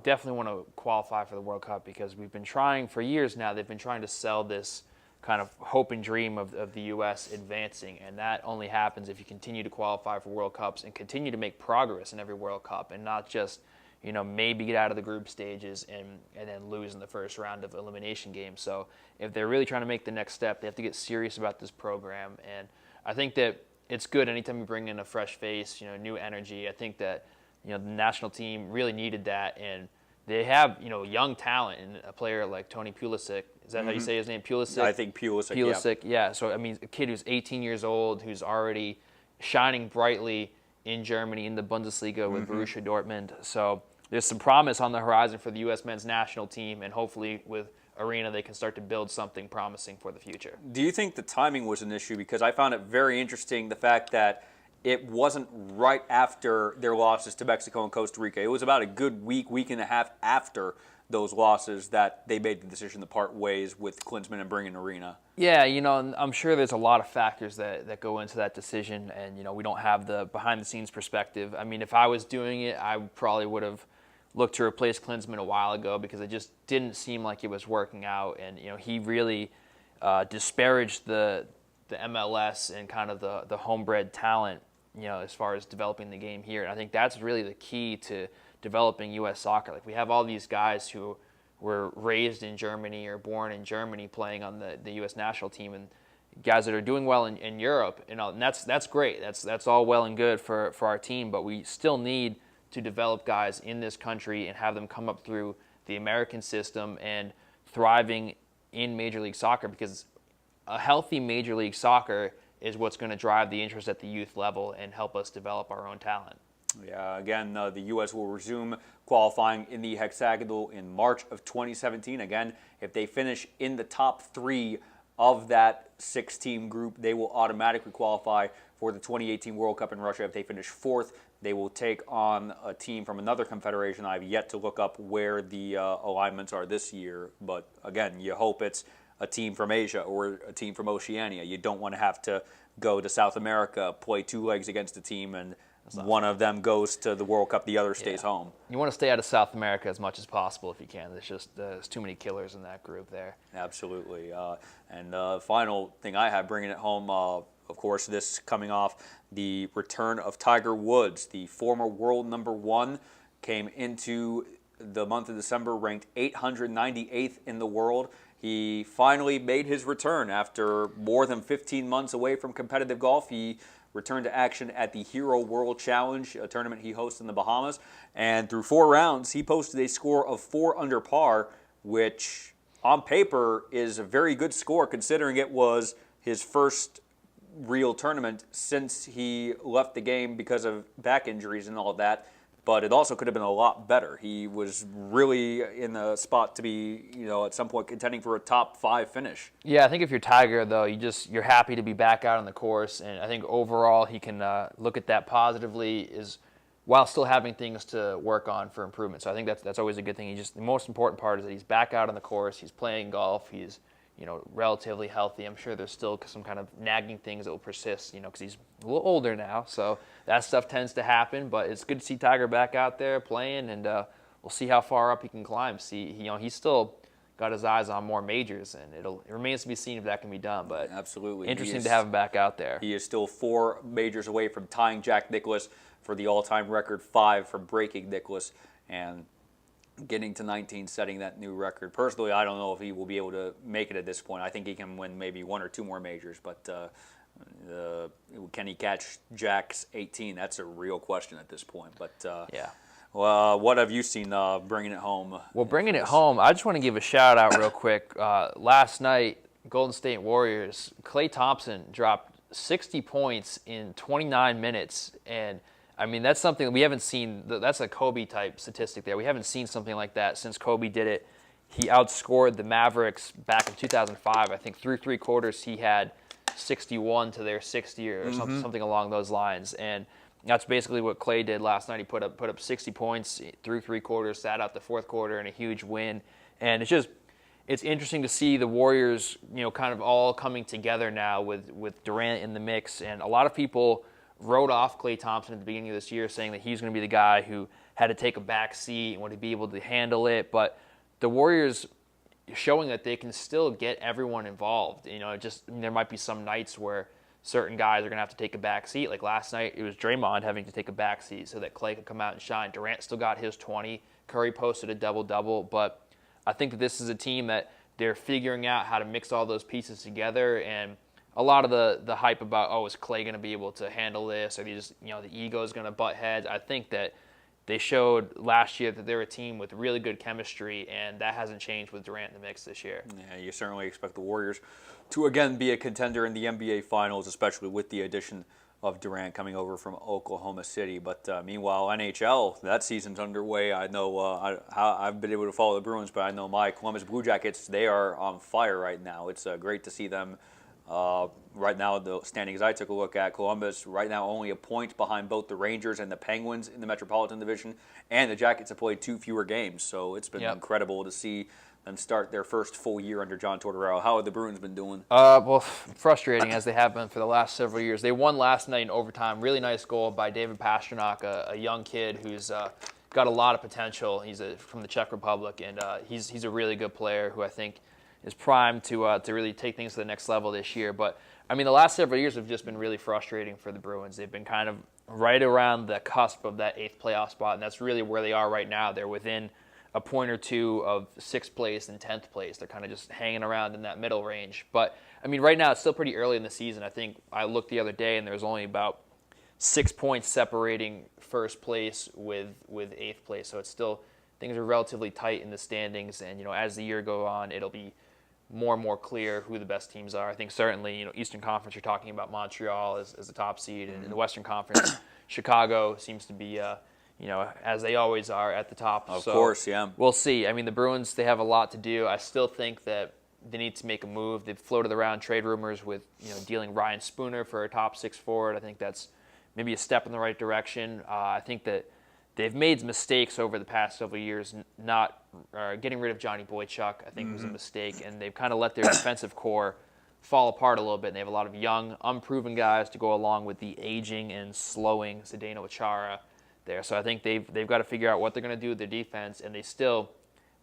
definitely want to qualify for the World Cup because we've been trying for years now. They've been trying to sell this kind of hope and dream of the U.S. advancing, and that only happens if you continue to qualify for World Cups and continue to make progress in every World Cup and not just, maybe get out of the group stages and then lose in the first round of elimination games. So if they're really trying to make the next step, they have to get serious about this program, and I think that it's good anytime you bring in a fresh face, new energy. I think that the national team really needed that, and they have, young talent and a player like Tony Pulisic. Is that how you say his name? Pulisic?
I think Pulisic,
Pulisic, yeah. So, I mean, a kid who's 18 years old, who's already shining brightly in Germany in the Bundesliga with Borussia Dortmund. So there's some promise on the horizon for the U.S. men's national team, and hopefully with Arena they can start to build something promising for the future.
Do you think the timing was an issue? Because I found it very interesting, the fact that it wasn't right after their losses to Mexico and Costa Rica. It was about a good week and a half after those losses that they made the decision to part ways with Klinsmann and bring in Arena.
Yeah, and I'm sure there's a lot of factors that go into that decision, and, we don't have the behind-the-scenes perspective. I mean, if I was doing it, I probably would have looked to replace Klinsmann a while ago because it just didn't seem like it was working out, and, he really disparaged the MLS and kind of the homebred talent, as far as developing the game here. And I think that's really the key to developing U.S. soccer. Like, we have all these guys who were raised in Germany or born in Germany playing on the U.S. national team, and guys that are doing well in Europe, and that's great. That's all well and good for our team, but we still need to develop guys in this country and have them come up through the American system and thriving in Major League Soccer, because a healthy Major League Soccer is what's going to drive the interest at the youth level and help us develop our own talent.
Yeah, again, the U.S. will resume qualifying in the hexagonal in March of 2017. Again, if they finish in the top 3 of that 6-team group, they will automatically qualify for the 2018 World Cup in Russia. If they finish 4th, they will take on a team from another confederation. I've yet to look up where the alignments are this year, but again, you hope it's a team from Asia or a team from Oceania. You don't want to have to go to South America, play 2 legs against a team, and one of them goes to the World Cup, the other stays home.
You want to stay out of South America as much as possible if you can. There's too many killers in that group there.
Absolutely. And final thing I have, bringing it home, of course, this coming off the return of Tiger Woods, the former world #1, came into the month of December ranked 898th in the world. He finally made his return after more than 15 months away from competitive golf. He returned to action at the Hero World Challenge, a tournament he hosts in the Bahamas. And through 4 rounds, he posted a score of 4 under par, which on paper is a very good score considering it was his first real tournament since he left the game because of back injuries and all of that. But it also could have been a lot better. He was really in the spot to be, at some point contending for a top 5 finish.
Yeah, I think if you're Tiger, though, you're happy to be back out on the course, and I think overall he can look at that positively, while still having things to work on for improvement. So I think that's always a good thing. The most important part is that he's back out on the course. He's playing golf. He's relatively healthy. I'm sure there's still some kind of nagging things that will persist, because he's a little older now. So that stuff tends to happen, but it's good to see Tiger back out there playing, and we'll see how far up he can climb. He's still got his eyes on more majors, and it remains to be seen if that can be done. But
absolutely,
interesting to have him back out there.
He is still 4 majors away from tying Jack Nicklaus for the all-time record, 5 from breaking Nicklaus, and getting to 19, setting that new record. Personally, I don't know if he will be able to make it at this point. I think he can win maybe 1 or 2 more majors, but can he catch Jack's 18? That's a real question at this point. But
yeah.
Well, what have you seen bringing it home?
Well, bringing it home, I just want to give a shout out real quick. Last night, Golden State Warriors, Klay Thompson dropped 60 points in 29 minutes, and I mean, that's something that we haven't seen. That's a Kobe-type statistic there. We haven't seen something like that since Kobe did it. He outscored the Mavericks back in 2005. I think through 3 quarters he had 61 to their 60 or something along those lines. And that's basically what Klay did last night. He put up 60 points through 3 quarters, sat out the 4th quarter in a huge win. And it's interesting to see the Warriors, kind of all coming together now with Durant in the mix. And a lot of people wrote off Klay Thompson at the beginning of this year, saying that he's going to be the guy who had to take a back seat and would he be able to handle it. But the Warriors showing that they can still get everyone involved. There might be some nights where certain guys are going to have to take a back seat. Like last night, it was Draymond having to take a back seat so that Clay could come out and shine. Durant still got his 20. Curry posted a double-double. But I think that this is a team that they're figuring out how to mix all those pieces together. And a lot of the hype about, is Clay going to be able to handle this? Or the ego is going to butt heads? I think that they showed last year that they're a team with really good chemistry, and that hasn't changed with Durant in the mix this year.
Yeah, you certainly expect the Warriors to again be a contender in the NBA Finals, especially with the addition of Durant coming over from Oklahoma City. But meanwhile, NHL, that season's underway. I know I've been able to follow the Bruins, but I know my Columbus Blue Jackets, they are on fire right now. It's great to see them. Right now, the standings I took a look at, Columbus right now only a point behind both the Rangers and the Penguins in the Metropolitan Division, and the Jackets have played 2 fewer games. So it's been incredible to see them start their first full year under John Tortorella. How have the Bruins been doing?
Frustrating as they have been for the last several years. They won last night in overtime. Really nice goal by David Pastrnak, a young kid who's got a lot of potential. He's from the Czech Republic, and he's a really good player who I think is primed to really take things to the next level this year. But I mean, the last several years have just been really frustrating for the Bruins. They've been kind of right around the cusp of that 8th playoff spot, and that's really where they are right now. They're within a point or two of 6th place and 10th place. They're kind of just hanging around in that middle range. But I mean, right now it's still pretty early in the season. I think I looked the other day, and there's only about 6 points separating first place with 8th place. So it's still, things are relatively tight in the standings, and as the year goes on, it'll be more and more clear who the best teams are. I think certainly, Eastern Conference, you're talking about Montreal as the top seed, and in the Western Conference, Chicago seems to be, as they always are, at the top.
Of course, yeah.
We'll see. I mean, the Bruins, they have a lot to do. I still think that they need to make a move. They've floated around trade rumors with, dealing Ryan Spooner for a top 6 forward. I think that's maybe a step in the right direction. I think that they've made mistakes over the past several years, not getting rid of Johnny Boychuk, I think was a mistake, and they've kind of let their defensive core fall apart a little bit, and they have a lot of young, unproven guys to go along with the aging and slowing Zdeno Chara there. So I think they've got to figure out what they're going to do with their defense, and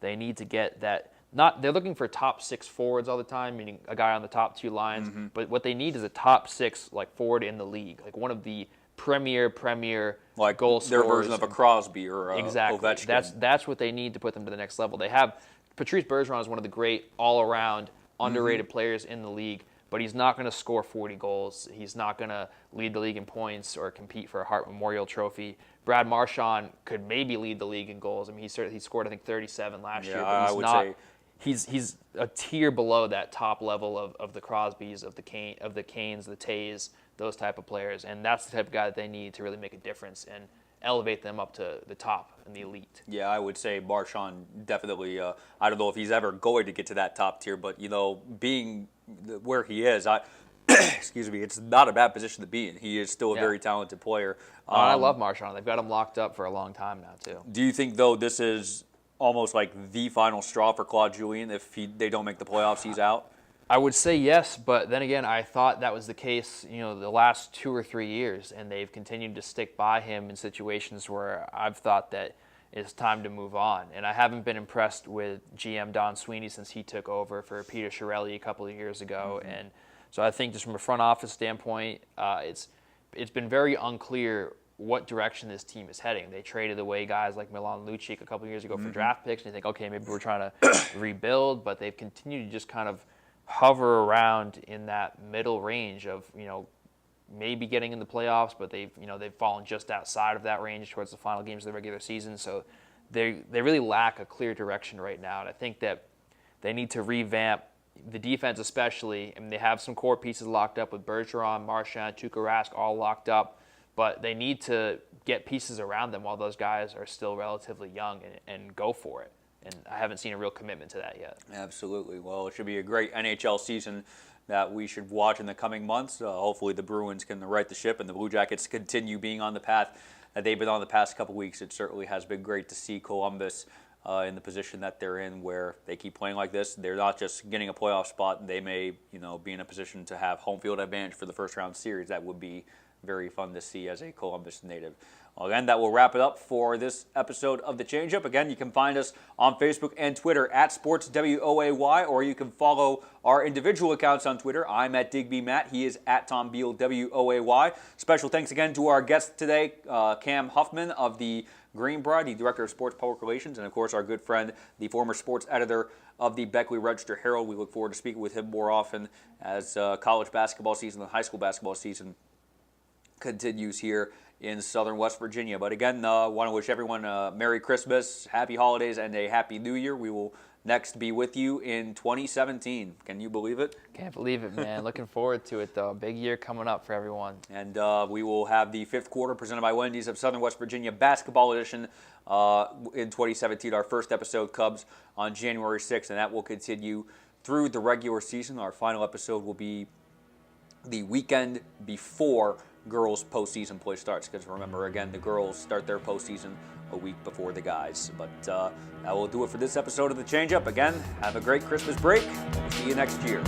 they need to get that. They're looking for top 6 forwards all the time, meaning a guy on the top 2 lines, but what they need is a top 6 forward in the league, like one of the premier
like
goal scorers.
Their version of a Crosby or
exactly.
Ovechkin.
That's what they need to put them to the next level. They have Patrice Bergeron is one of the great all-around underrated players in the league, but he's not going to score 40 goals. He's not going to lead the league in points or compete for a Hart Memorial Trophy. Brad Marchand could maybe lead the league in goals. I mean, he scored I think 37 last year, but he's not. He's a tier below that top level of the Crosbys, of the Kanes, the Tays, those type of players, and that's the type of guy that they need to really make a difference and elevate them up to the top and the elite.
Yeah, I would say Marchand definitely. I don't know if he's ever going to get to that top tier, but being where he is, excuse me, it's not a bad position to be in. He is still a very talented player.
I love Marchand. They've got him locked up for a long time now too.
Do you think though this is almost like the final straw for Claude Julien? If they don't make the playoffs, he's out?
I would say yes, but then again, I thought that was the case, the last 2 or 3 years, and they've continued to stick by him in situations where I've thought that it's time to move on. And I haven't been impressed with GM Don Sweeney since he took over for Peter Chiarelli a couple of years ago. And so I think just from a front office standpoint, it's been very unclear what direction this team is heading. They traded away guys like Milan Lucic a couple of years ago for draft picks, and you think, okay, maybe we're trying to rebuild, but they've continued to just kind of hover around in that middle range of, maybe getting in the playoffs, but they've fallen just outside of that range towards the final games of the regular season. So they really lack a clear direction right now. And I think that they need to revamp the defense especially. I mean, they have some core pieces locked up with Bergeron, Marchand, Tuukka Rask all locked up, but they need to get pieces around them while those guys are still relatively young and go for it. And I haven't seen a real commitment to that yet.
Absolutely. Well, it should be a great NHL season that we should watch in the coming months. Hopefully the Bruins can right the ship and the Blue Jackets continue being on the path that they've been on the past couple weeks. It certainly has been great to see Columbus in the position that they're in, where they keep playing like this. They're not just getting a playoff spot. They may be in a position to have home field advantage for the first round series. That would be very fun to see as a Columbus native. Well, again, that will wrap it up for this episode of The Change-Up. Again, you can find us on Facebook and Twitter at SportsWOAY, or you can follow our individual accounts on Twitter. I'm at DigbyMatt. He is at Tom Beal, WOAY. Special thanks again to our guest today, Cam Huffman of the Greenbrier, the Director of Sports Public Relations, and, of course, our good friend, the former sports editor of the Beckley Register Herald. We look forward to speaking with him more often as college basketball season and high school basketball season continues here in southern West Virginia. But again, want to wish everyone a Merry Christmas, Happy Holidays, and a Happy New Year. We will next be with you in 2017. Can you believe it?
Can't believe it, man. Looking forward to it, though. Big year coming up for everyone.
And we will have the fifth quarter presented by Wendy's of Southern West Virginia basketball edition in 2017. Our first episode, Cubs, on January 6th, and that will continue through the regular season. Our final episode will be the weekend before girls' postseason play starts, because remember, again, the girls start their postseason a week before the guys. But that will do it for this episode of The Change-Up. Again, have a great Christmas break. We'll see you next year.